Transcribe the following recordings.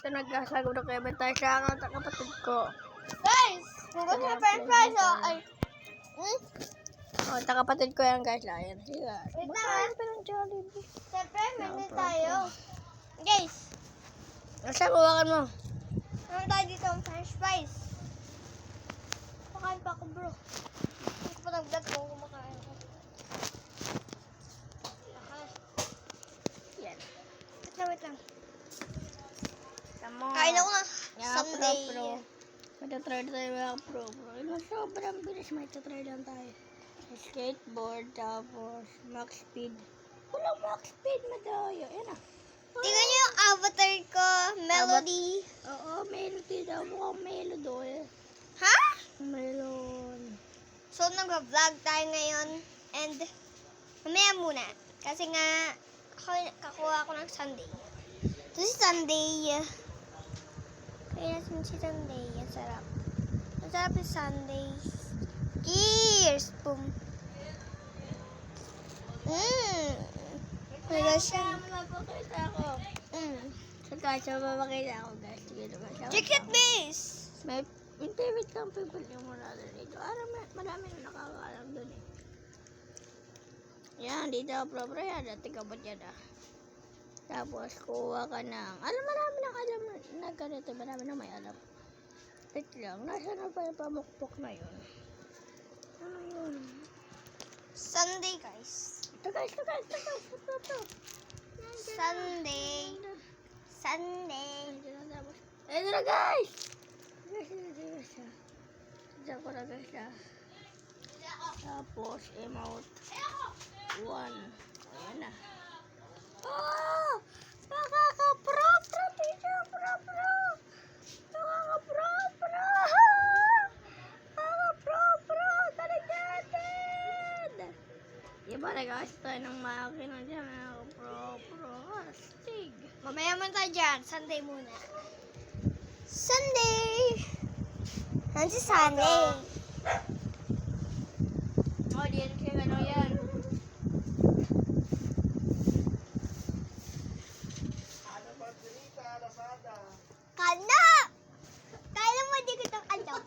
Ito nagkasago na kayo tayo sa akin at kapatid ko. Guys, kung gusto nyo french fries, ay... Oh, kapatid ko yan guys. Ayan. Sige. Wait lang ha. Pero Jollibee. Siyempre, meron tayo. Guys, Nasa buwakan mo. meron tayo dito ang french fries. Pakain pa ako bro. Hindi ko pa nag-vlog kung kumakain ako. Yan. Wait lang. Tama. Kain ako na. Yan, Someday. Pro. Matatry tayo mga pro. Sobrang bilis. May tatry lang tayo. Skateboard, tapos max speed. Walang max speed, madaya. Yan ah. Tingnan nyo yung avatar ko, Melody. Oo, melody daw. Mukhang melody. Ha? Melon. So, nag-vlog tayo ngayon. And, mamaya muna. Kasi nga, kakuha ako ng Sunday. Ito si Sunday. Kaya natin si Sunday. Ang sarap. Ang sarap yung Sunday. Cheers! Boom. Talaga siya. Mapapakita ako. Sa kasya, mapapakita ako guys. Sige naman. Chicken base! May wait lang pipili mo natin dito. Marami na nakakaalam dun eh. Yan, dito pro yan. Dati ka ba dyan ah. Tapos, kuha ka ng... marami nang alam na ganito. Marami na may alam. Wait lang. Nasa na pa yung pamukpok na yun? Ano yun? Sunday, guys. Ito guys. Ito. Sunday. Sunday. Ito na guys! Guys. Diyan ko na guys ah. Tapos, emote. 1. Ayan na. Oh! Nakaka-pro! Teacher! Pro! Nakaka-pro! Nakaka-pro! Taligatan! Iba na guys tayo ng makina dyan. Nakaka-pro! Astig! Mamaya man tayo dyan. Sunday muna. Sunday! Ano si Sunday? Oh, diyan siya ano yan. Kana! Kala mo di kitang alam.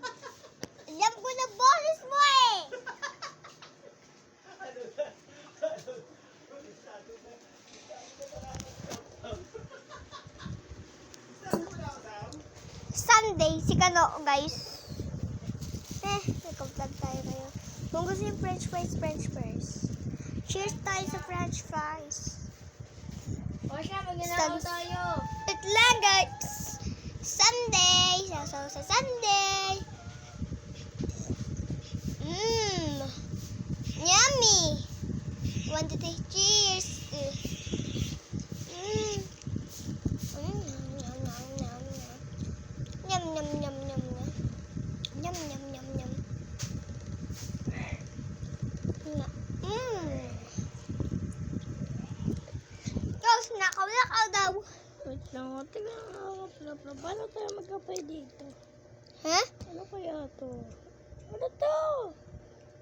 Alam ko na bonus mo eh! Sunday, si Kano, guys. Nag-vlog tayo ngayon. Kung gusto yung french fries. Cheers tayo sa french fries. O siya, mag-ginagawa tayo. Wait lang, guys. Sunday. Sasaw sa Sunday. Yummy. 1, 2, 3, cheers. Yum, yum, yum, yum, yum. Yum, yum, yum, yum. Guys, nakawlakaw daw. Wait lang, tingnan ako. Paano tayo magkapay dito? Ha? Ano kaya to? Ano to?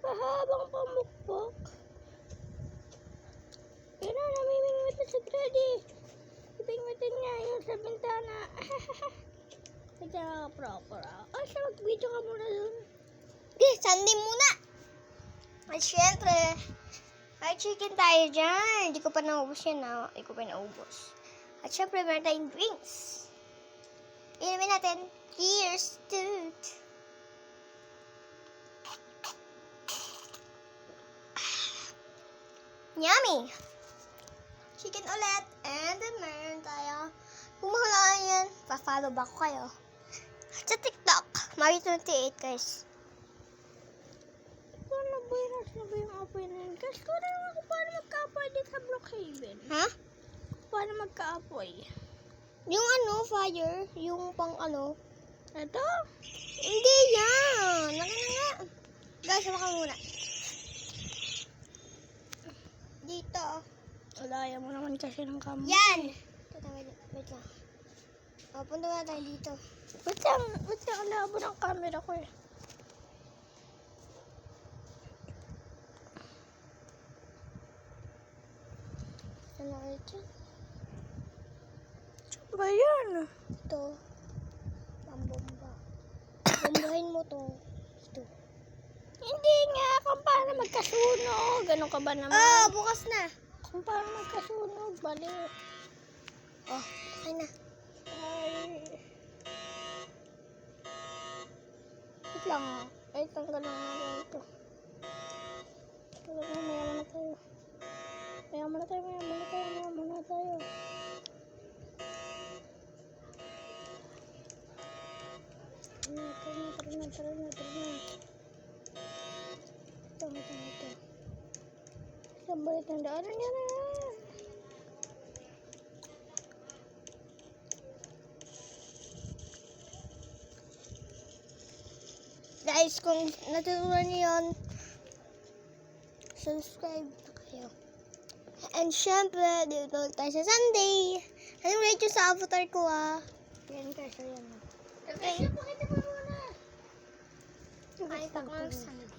Mahabang pamukpok. Yun na, namimingwit na si Freddy. Ipingwitin niya yun sa bintana. Ito na proper. Ay, siya mag-video ka muna dun. Sunday muna. At syempre, may chicken tayo dyan. Hindi ko pa naubos yan. Hindi ko pa naubos. At syempre, meron tayong drinks. Inumin natin. Cheers, dude. Yummy. Chicken ulit. And then meron tayo. Kung mahalaan yan, pa-follow back ko kayo. Sa TikTok, Mari28 guys. Nabuiras na ba yung apoy na yun? Kasi ko rin ako paano magka-apoy dito sa Brookhaven. Ha? Paano magka-apoy? Yung fire. Yung pang Ito? Hindi yan. Nga. Guys, sama ka muna. Dito. Alaya mo naman kasi ng kamay. Yan! Wait lang. Punta na tayo dito. Ba't ang labo ng camera ko eh? Ano kayo dyan? Ba yan? Ito. magkasunog. Ganun ka ba naman? Oh, bukas na. Kung paano magkasunog, bali. Oh, okay na. Ay. Wait lang ah. Ay, tanggal lang natin ito. Tanggal lang, maya muna tayo. Maya muna tayo. Tara na. Ito. Saan ba itong daanan niya na? Guys, kung natutunan niyo yun, subscribe na kayo. And syempre, dito tayo sa Sunday. Anong rate yun sa avatar ko ah? Yan guys, ayan. Okay. Pakita mo muna. Nakita ko ng Sunday.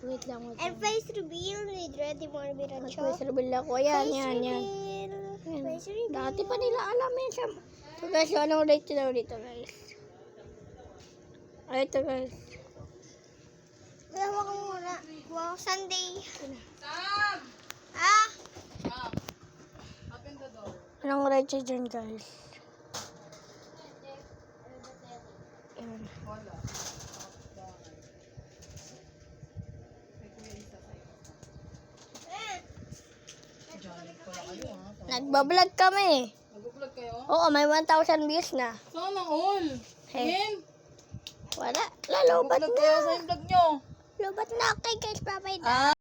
Wait lang. And face reveal ni Ready Morbiracho. Face reveal ako. Yan. Face reveal. Dati pa nila alam yun. So guys, anong rate daw dito guys? Ay, ito guys. Gawa ko muna. Wow, Sunday. Sam! Ah! Sam! Open the door. Anong rate dyan guys? Yan. Wala. May kuya isa sa'yo. Johnny, wala kayo ha? Nagbablog kami. Mag-vlog kayo? Oo, may 1,000 views na. Sana all! Hey. Again? Wala. Lalobat Mag-vlog kayo sa na. yung vlog nyo. Lobat na. Okay guys, bye-bye na. Ah!